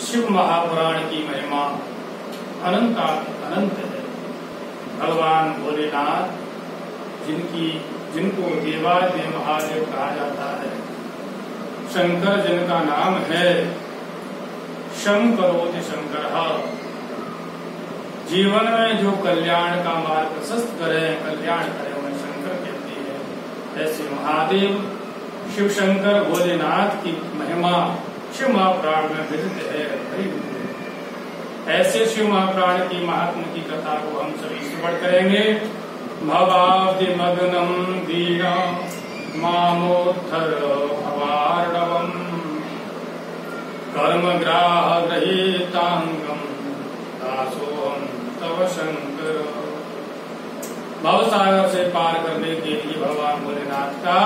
शिव महापुराण की महिमा अनंत है। भगवान भोलेनाथ जिनको देवादेव महादेव कहा जाता है, शंकर जिनका नाम है, शंकरोति शंकर, जीवन में जो कल्याण का मार्ग प्रशस्त करे, कल्याण करे, उन्हें शंकर कहते हैं। ऐसे महादेव शिव शंकर भोलेनाथ की महिमा शिव महापुराण में विदित है। ऐसे शिव महापुराण की महात्म की कथा को हम सभी श्रवण करेंगे। भवाब्धिमग्नं दीनं मामोद्धर भवार्णवम् कर्मग्राहगृहीतांगं दासोऽहं तव शंकर। भवसागर से पार करने के लिए भगवान भोलेनाथ का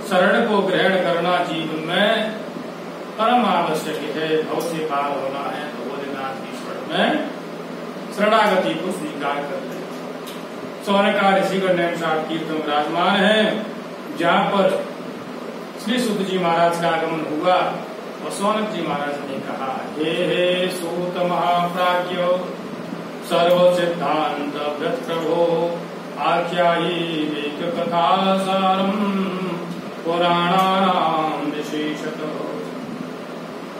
शरण को ग्रहण करना जीवन में परम आवश्यक है। भव से पार होना है तो भोलेनाथ की शरण में शरणागति को स्वीकार कर ले। सौनका ऋषिगण साथ कीर्तन विराजमान है, जहाँ पर श्री सुत जी महाराज का आगमन हुआ और सौनक जी महाराज ने कहा, हे सूत महाप्राज्ञ सर्व सिद्धांत व्रत प्रभो आख्यायी वेक कथा सारम पुराणानाम विशेषतः।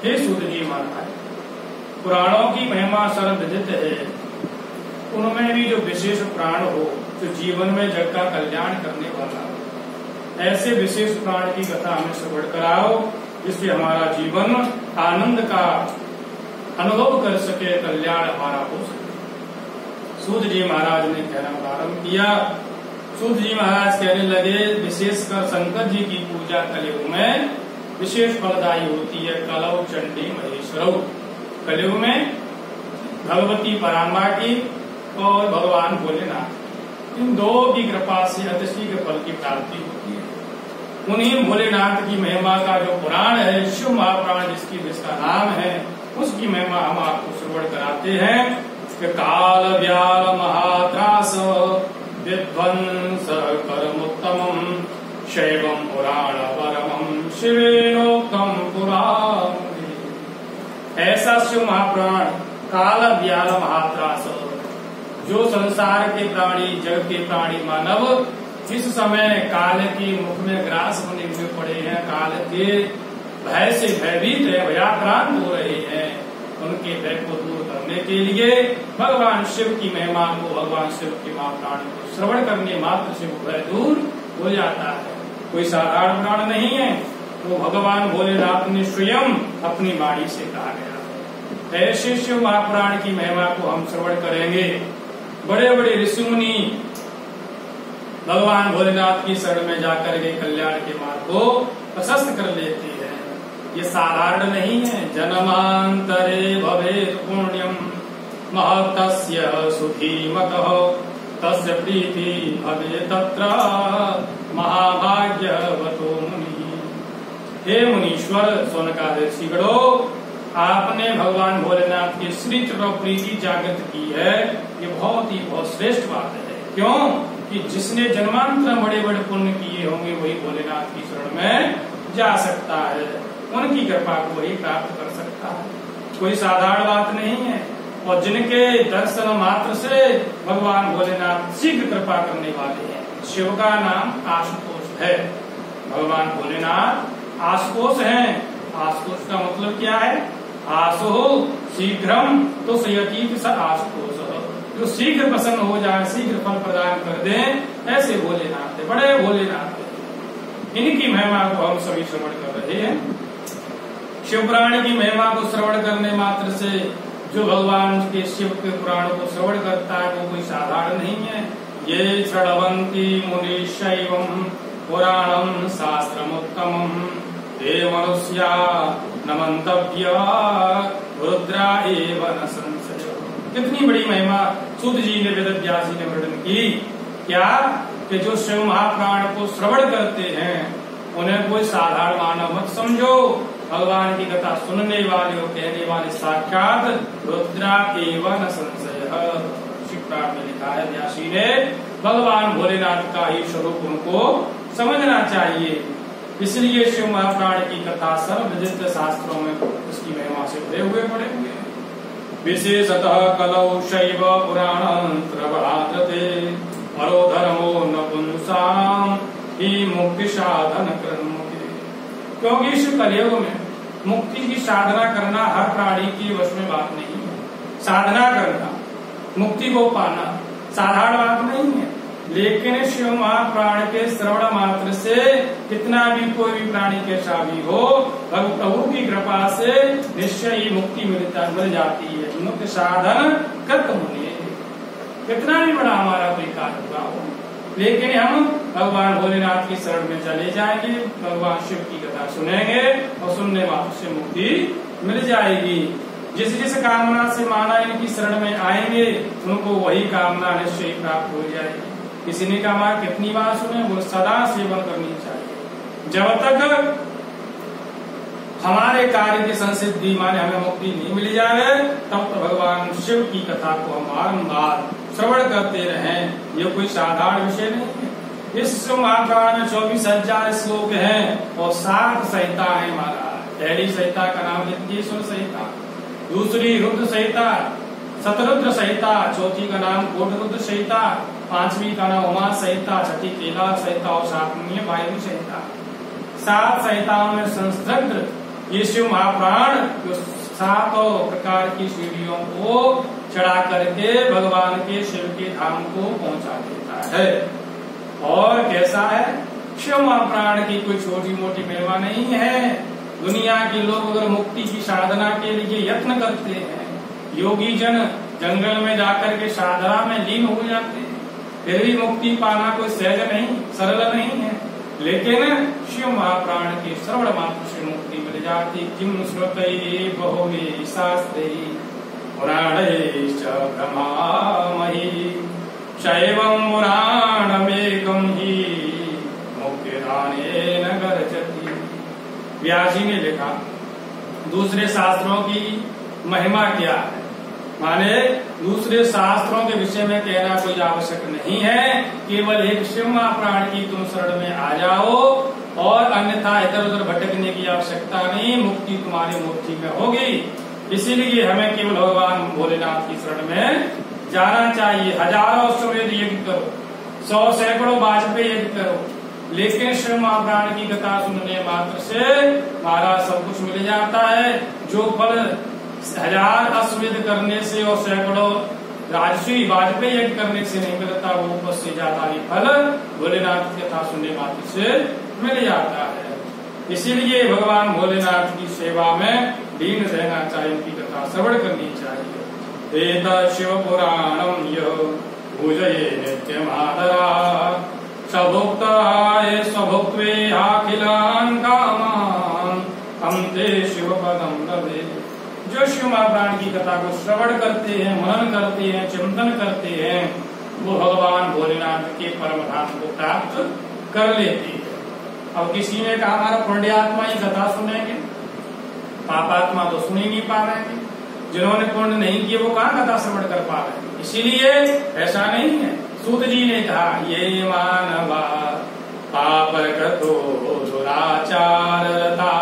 हे सूत जी महाराज, पुराणों की महिमा सर्वविदित है, उनमें भी जो विशेष पुराण हो, जो जीवन में जग का कल्याण करने वाला हो, ऐसे विशेष पुराण की कथा हमें श्रवण कराओ, जिससे हमारा जीवन आनंद का अनुभव कर सके, कल्याण हमारा हो सके। सूत जी महाराज ने कहना प्रारंभ किया। सूत जी महाराज कहने लगे, विशेषकर शंकर जी की पूजा कलयुग में विशेष फलदायी होती है। कलौ चंडी महेश्वरौ, कलयुग में भगवती पराम्बा की और भगवान भोलेनाथ, इन दो की कृपा से अतिशीघ्र फल की प्राप्ति होती है। उन्हीं भोलेनाथ की महिमा का जो पुराण है, शिव महापुराण जिसका नाम है, उसकी महिमा हम आपको श्रवण कराते हैं। कि काल व्याल महात्रास विध्वंस कर्मोत्तमं शैवं पुराण परमं शिवेनोक्तं पुराण। ऐसा शिव महापुराण काल व्याल महात्रास, जो संसार के प्राणी, जगत के प्राणी मानव इस समय काल के मुख में ग्रास बने हुए पड़े हैं, काल के भय से भयभीत है, भयाक्रांत हो रहे हैं, उनके भय को दूर करने के लिए भगवान शिव की महिमा को, भगवान शिव के महापुराण को श्रवण करने मात्र से वो भय दूर हो जाता है। कोई साधारण पुराण नहीं है, वो भगवान भोलेनाथ ने स्वयं अपनी वाणी से कहा गया। ऐसे शिव महापुराण की महिमा को हम श्रवण करेंगे। बड़े बड़े ऋषि मुनि भगवान भोलेनाथ की शरण में जाकर के कल्याण के मार्ग को प्रशस्त कर लेते हैं। ये साधारण नहीं है। जन्मांतरे भवेत् पुण्यम महतस्य सुधीमतः तस्य प्रीति भवेत् तत्र महाभाग्यवतो मुनि। हे मुनीश्वर, सौनकादिगणो, आपने भगवान भोलेनाथ के श्री चरण प्रीति जागृत की है, ये बहुत श्रेष्ठ बात है। क्यों कि जिसने जन्मांतर बड़े बड़े पुण्य किए होंगे वही भोलेनाथ की शरण में जा सकता है, उनकी कृपा को वही प्राप्त कर सकता है। कोई साधारण बात नहीं है। और जिनके दर्शन मात्र से भगवान भोलेनाथ शीघ्र कृपा करने वाले हैं। शिव का नाम आशुतोष है, भगवान भोलेनाथ आशुतोष हैं। आशुतोष का मतलब क्या है? आशु शीघ्रम तो सयतीत स आशुतोष, जो शीघ्र प्रसन्न हो जाए, शीघ्र फल प्रदान कर दे, ऐसे भोलेनाथ है, बड़े भोलेनाथ है। इनकी महिमा को हम सभी श्रवण कर रहे हैं। शिव पुराण की महिमा को श्रवण करने मात्र से जो भगवान के शिव के पुराण को श्रवण करता है वो कोई साधारण नहीं है। ये शृण्वन्ति मुनिशैवं पुराणं शास्त्रमुत्तमं ते मनुष्या न मंतव्या रुद्रा एव न संशय। कितनी बड़ी महिमा सूत जी ने, वेद व्यास जी ने वर्णन की। क्या कि जो शिव महापुराण को श्रवण करते हैं उन्हें कोई साधारण मानव मत समझो। भगवान की कथा सुनने वाले और कहने वाले साक्षात रुद्रा एवं न संशय। शिवपुराण में लिखा है व्यासी ने, भगवान भोलेनाथ का ही स्वरूप उनको समझना चाहिए। इसलिए शिव महापुराण की कथा सर्वविदित शास्त्रों में उसकी महिमा से भरे हुए पड़े हुए। विशेषतः कलौ शैव पुराणं प्रभाते अरो धर्मो नपुंसाम ही मुक्ति साधन कर्मोगे। क्योंकि इस कलयुग में मुक्ति की साधना करना हर प्राणी की वश में बात नहीं है। साधना करना, मुक्ति को पाना साधारण बात नहीं है। लेकिन शिव महाप्राण के श्रवण मात्र से कितना भी कोई भी प्राणी कैसा भी हो, प्रभु की कृपा से निश्चय ही मुक्ति मिल जाती है। मुक्ति साधन खत्म होने, कितना भी बड़ा हमारा कोई कार्य हुआ हो, लेकिन हम भगवान भोलेनाथ की शरण में चले जाएंगे, भगवान शिव की कथा सुनेंगे और सुनने मात्र से मुक्ति मिल जाएगी। जिस जिस कामना से माना इनकी शरण में आएंगे उनको वही कामना निश्चय प्राप्त हो जाएगी। किसी ने कहा कितनी बार सुने, वो सदा सेवन करनी चाहिए। जब तक हमारे कार्य की संसिद्धि माने हमें मुक्ति नहीं मिल जाए तब तो भगवान शिव की कथा को हम बारंबार श्रवण करते रहें। ये कोई साधारण विषय नहीं है। इस महापुराण में 24,000 श्लोक हैं और 7 संहिता है। हमारा पहली संहिता का नाम नित्येश्वर संहिता, दूसरी रुद्र संहिता, शतरुद्र संहिता, चौथी का नाम कोटरुद्र संहिता, 5वीं का नाम उमा संहिता, 6ठी केला संहिता और 7वीं वायु संहिता। 7 संहिताओं में संस्कृत ये शिव महापुराण जो 7 प्रकार की सीढ़ियों को चढ़ा करके भगवान के शिव के धाम को पहुंचा देता है। और कैसा है, शिव महापुराण की कोई छोटी मोटी महिमा नहीं है। दुनिया के लोग अगर मुक्ति की साधना के लिए यत्न करते हैं, योगी जन जंगल में जाकर के साधना में लीन हो जाते हैं, फिर भी मुक्ति पाना कोई सहज नहीं, सरल नहीं है। लेकिन शिव महाप्राण के श्रवण मात्र से मुक्ति मिल जाती। किम श्रुतये बहुवी शास्त्रे पुराणैश्च ब्रह्मामहि शैवं पुराणमेकं हि मुक्तिदानेन गर्जति। व्यास जी ने लिखा दूसरे शास्त्रों की महिमा क्या है, माने दूसरे शास्त्रों के विषय में कहना कोई आवश्यक नहीं है। केवल एक शिव महाप्राण की तुम शरण में आ जाओ और अन्यथा इधर उधर भटकने की आवश्यकता नहीं, मुक्ति तुम्हारी मुट्ठी में होगी। इसीलिए हमें केवल भगवान भोलेनाथ की शरण में जाना चाहिए। हजारों अश्वमेध यज्ञ करो, 100 सैकड़ों वाजपेयी यज्ञ करो, लेकिन शिव महाप्राण की कथा सुनने मात्र से हमारा सब कुछ मिल जाता है। जो फल 1000 अश्वमेध करने से और सैकड़ों राजस्वी वाजपेयी यज्ञ करने से नहीं मिलता, वो उससे ज्यादा ही फल भोलेनाथ की कथा सुनने मात्र से मिल जाता है। इसीलिए भगवान भोलेनाथ की सेवा में लीन रहना चाहिए, उनकी कथा श्रवण करनी चाहिए। एतत् शिव पुराणम यः पूजये नित्यमादरात् सभुक्ताय स्वभुक्त्वेऽखिलान् कामान् तं ते शिव पदं लभे। जो शिव महाप्राण की कथा को श्रवण करते हैं, मनन करते हैं, चिंतन करते हैं, वो भगवान भोलेनाथ के परम धाम को प्राप्त कर लेते हैं। अब किसी ने कहा हमारा पुण्यात्मा ही कथा सुनेंगे, पापात्मा तो सुन ही नहीं पा रहे हैं। जिन्होंने पुण्य नहीं किए वो कहाँ कथा श्रवण कर पा रहे हैं। इसीलिए ऐसा नहीं है। सूत जी ने कहा ये मानवा पाप कृतो दुराचार रता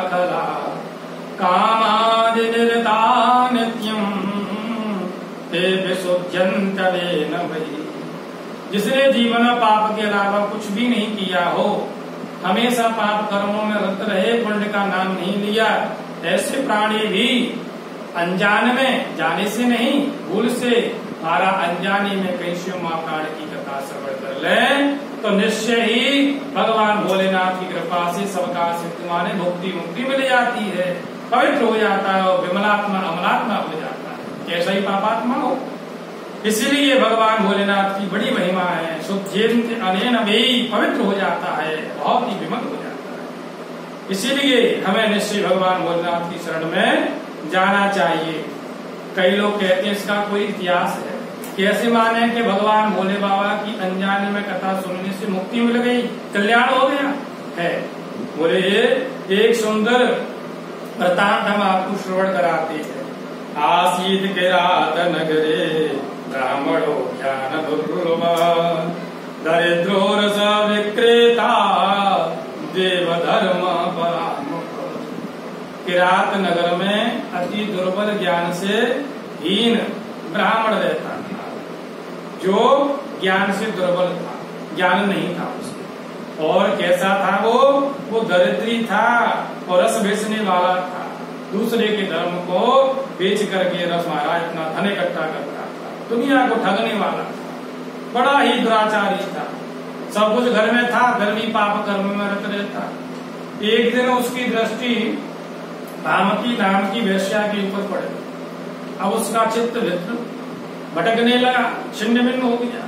खला कामादि निरता नित्यम ते विशुद्ध्यंतरे न भई। जिसने जीवन में पाप के अलावा कुछ भी नहीं किया हो, हमेशा पाप कर्मों में रत रहे, पुण्य का नाम नहीं लिया, ऐसे प्राणी भी अनजान में, जाने से नहीं भूल से हमारा अनजाने में कहीं शिव महाप्राण की कथा श्रवण कर ले तो निश्चय ही भगवान भोलेनाथ की कृपा से सबका सिद्ध माने मुक्ति मिल जाती है, पवित्र हो जाता है और विमलात्मा अमलात्मा हो जाता है, कैसा ही पापात्मा हो। इसीलिए भगवान भोलेनाथ की बड़ी महिमा है। शुद्धेन अनेन भी पवित्र हो जाता है, बहुत ही विमल हो जाता है। इसीलिए हमें निश्चय भगवान भोलेनाथ की शरण में जाना चाहिए। कई लोग कहते हैं इसका कोई इतिहास है, कैसे माने कि भगवान भोले बाबा की अनजाने में कथा सुनने से मुक्ति मिल गई, कल्याण हो गया है। बोले एक सुंदर वृतांत हम आपको श्रवण कराते हैं। आसीत किरात नगरे ब्राह्मणो ज्ञान दुर्लभ दरिद्रो रस विक्रेता देव धर्म परामुख। किरात नगर में अति दुर्बल ज्ञान से हीन ब्राह्मण रहता था, जो ज्ञान से दुर्बल था, ज्ञान नहीं था उसको। और कैसा था वो दरिद्री था और रस बेचने वाला था, दूसरे के धर्म को बेच करके रस महाराज अपना धन इकट्ठा करता था, दुनिया को ठगने वाला था, बड़ा ही दुराचारी था, सब कुछ घर में था, घर भी पाप कर्म में रत रहता। एक दिन उसकी दृष्टि भामती नाम की वेश्या के ऊपर पड़े, अब उसका चित्त भटकने लगा, छिन्न भिन्न हो गया,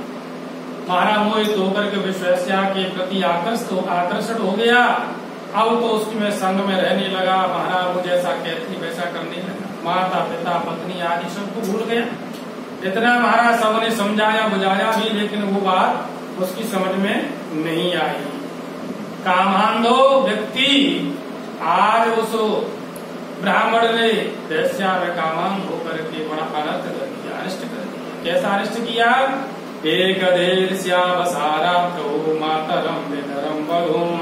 महाराज मोहित होकर के वेश्या के प्रति आकर्षित हो गया। अब तो उसमें संग में रहने लगा, महाराज वो जैसा कहती वैसा करने लगा, माता पिता पत्नी आदि सबको भूल गया। इतना महाराज सबने समझाया बुझाया भी, लेकिन वो बात उसकी समझ में नहीं आई। कामांधो व्यक्ति आज उस ब्राह्मण ने वैश्या में कामांध होकर के बड़ा अनर्थ कर दिया, अनिष्ट कर दिया। कैसा अनिष्ट किया? एक देश्यावसारात्रो मातरम वितरम बलुम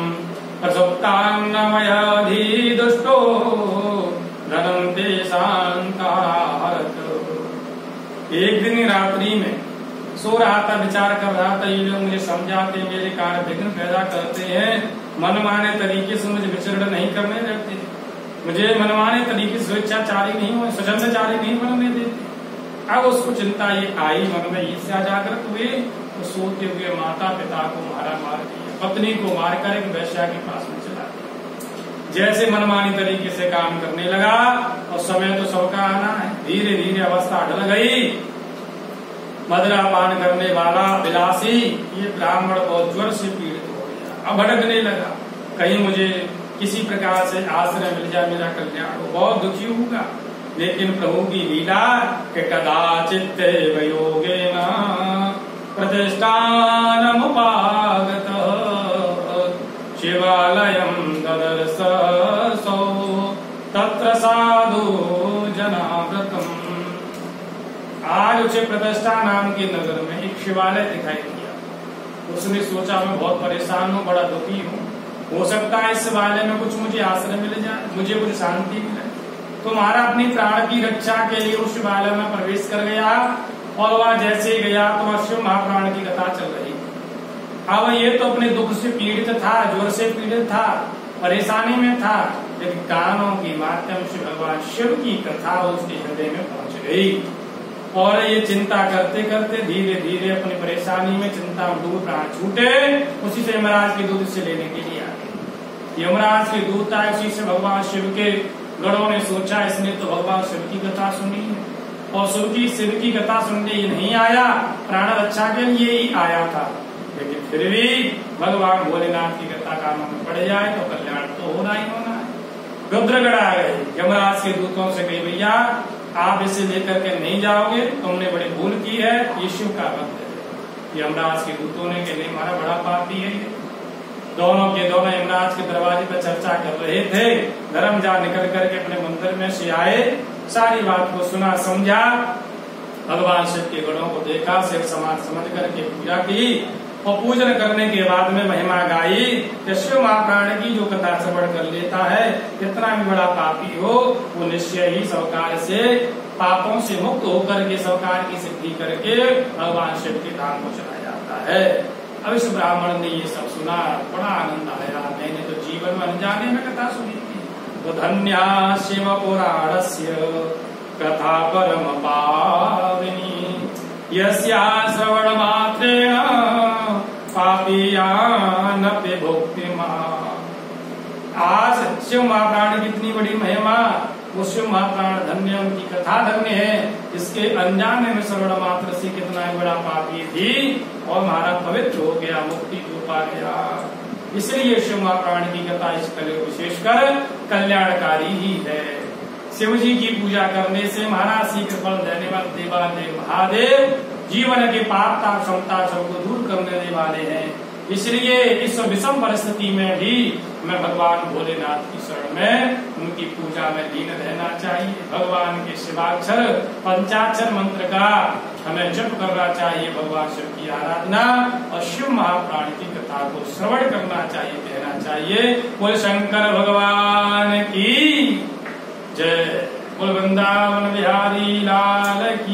प्रसुप्तान्नमयाधि दुष्टो धनम देशांतारत। एक दिन रात्रि में सो रहा था, विचार कर रहा था, ये लोग मुझे समझाते, मेरे कार्य विघ्न पैदा करते हैं, मनमाने तरीके से मुझे विचरण नहीं करने देते, मुझे मनमाने तरीके से स्वेच्छाचारी नहीं हो, स्वच्छंदचारी नहीं बनने देते। अब उसको चिंता ये आई, मन में ईर्ष्या जागृत हुई, तो सोते हुए माता पिता को मार दिया, पत्नी को मारकर एक वेश्या के पास में चला दिया। जैसे मनमानी तरीके से काम करने लगा, और समय तो सबका आना है, धीरे धीरे अवस्था ढल गई। मदिरा पान करने वाला विलासी ये ब्राह्मण बहुत ज्वर से पीड़ित हो गया, अब भटकने लगा, कहीं मुझे किसी प्रकार से आश्रय मिल जाए, मेरा कल्याण हो, बहुत दुखी होगा। लेकिन प्रभु की लीला के कदाचित योगेन प्रतिष्ठानमुपागत शिवालयं ददर्श सौ तत्र साधु जनाव्रतम। आज उसे प्रतिष्ठा नाम के नगर में एक शिवालय दिखाई दिया। उसने सोचा मैं बहुत परेशान हूँ, बड़ा दुखी हूँ, हो सकता है इस शिवालय में कुछ मुझे आश्रय मिल जाए, मुझे कुछ शांति मिले। तो महाराज अपनी प्राण की रक्षा के लिए उस शिवालय में प्रवेश कर गया, और वह जैसे गया तो वह शिव महाप्राण की कथा चल रही। अब ये तो अपने दुख से पीड़ित था, ज्वर से पीड़ित था, परेशानी में था, लेकिन कानों के माध्यम से भगवान शिव की कथा उसके हृदय में पहुंच गई। और ये चिंता करते करते धीरे धीरे अपनी परेशानी में चिंता दूर प्राण छूटे। उसी से यमराज के दूत से लेने के लिए आ गए। यमराज के दूत आए, उसी से भगवान शिव के गणों ने सोचा इसने तो भगवान शिव की कथा सुनी है, और शिव की कथा सुनने ही नहीं आया, प्राण रक्षा के लिए ही आया था, लेकिन फिर भी भगवान भोलेनाथ की कथा कानों में पड़ जाए तो कल्याण तो होना ही होना है। रुद्रगढ़ आ गए, यमराज के दूतों से कही भैया आप इसे लेकर के नहीं जाओगे, तुमने बड़ी भूल की है, ये शिव का भक्त है। यमराज के दूतों ने कहा नहीं, हमारा बड़ा पापी है। दोनों के दोनों यमराज के दरवाजे पर चर्चा कर रहे थे। धर्मजा निकल करके अपने मंदिर में से आए, सारी बात को सुना समझा, भगवान शिव के गणों को देखा, शिव समाज समझ करके पूजा की, और पूजन करने के बाद में महिमा गाई कि शिव महाप्राण की जो कथा श्रवण कर लेता है, कितना भी बड़ा पापी हो, वो निश्चय ही सवकार से पापों से मुक्त होकर के सवकार की सिद्धि करके भगवान शिव के धाम को चला जाता है। अब इस ब्राह्मण ने ये सब सुना, बड़ा आनंद आया, मैंने तो जीवन में अनजाने में कथा सुनी थी। तो धन्या शिव पुराणस्य कथा परम पाविनी यस्या श्रवण मात्रेण पापीयानपि भुक्तिमा। आज शिव महाप्राण की इतनी बड़ी महिमा, वो शिव महाप्राण धन्य, उनकी कथा धन्य है, इसके अनजाने में श्रवण मात्र से कितना बड़ा पापी थी और महाराज पवित्र हो गया, मुक्ति को पा गया। इसलिए शिव महाप्राण की कथा इस कले विशेषकर कल्याणकारी ही है। शिव जी की पूजा करने से महाराज शीघ्र फल देने वाले देवादेव महादेव जीवन के पाप ताप क्षमता सबको दूर करने वाले हैं। इसलिए इस विषम परिस्थिति में भी मैं भगवान भोलेनाथ की शरण में, उनकी पूजा में लीन रहना चाहिए। भगवान के शिवाक्षर पंचाक्षर मंत्र का हमें जप करना चाहिए, भगवान शिव की आराधना और शिव महाप्राण की कथा को श्रवण करना चाहिए, कहना चाहिए। बोले शंकर भगवान की जय। बोल वृंदावन बिहारी लाल की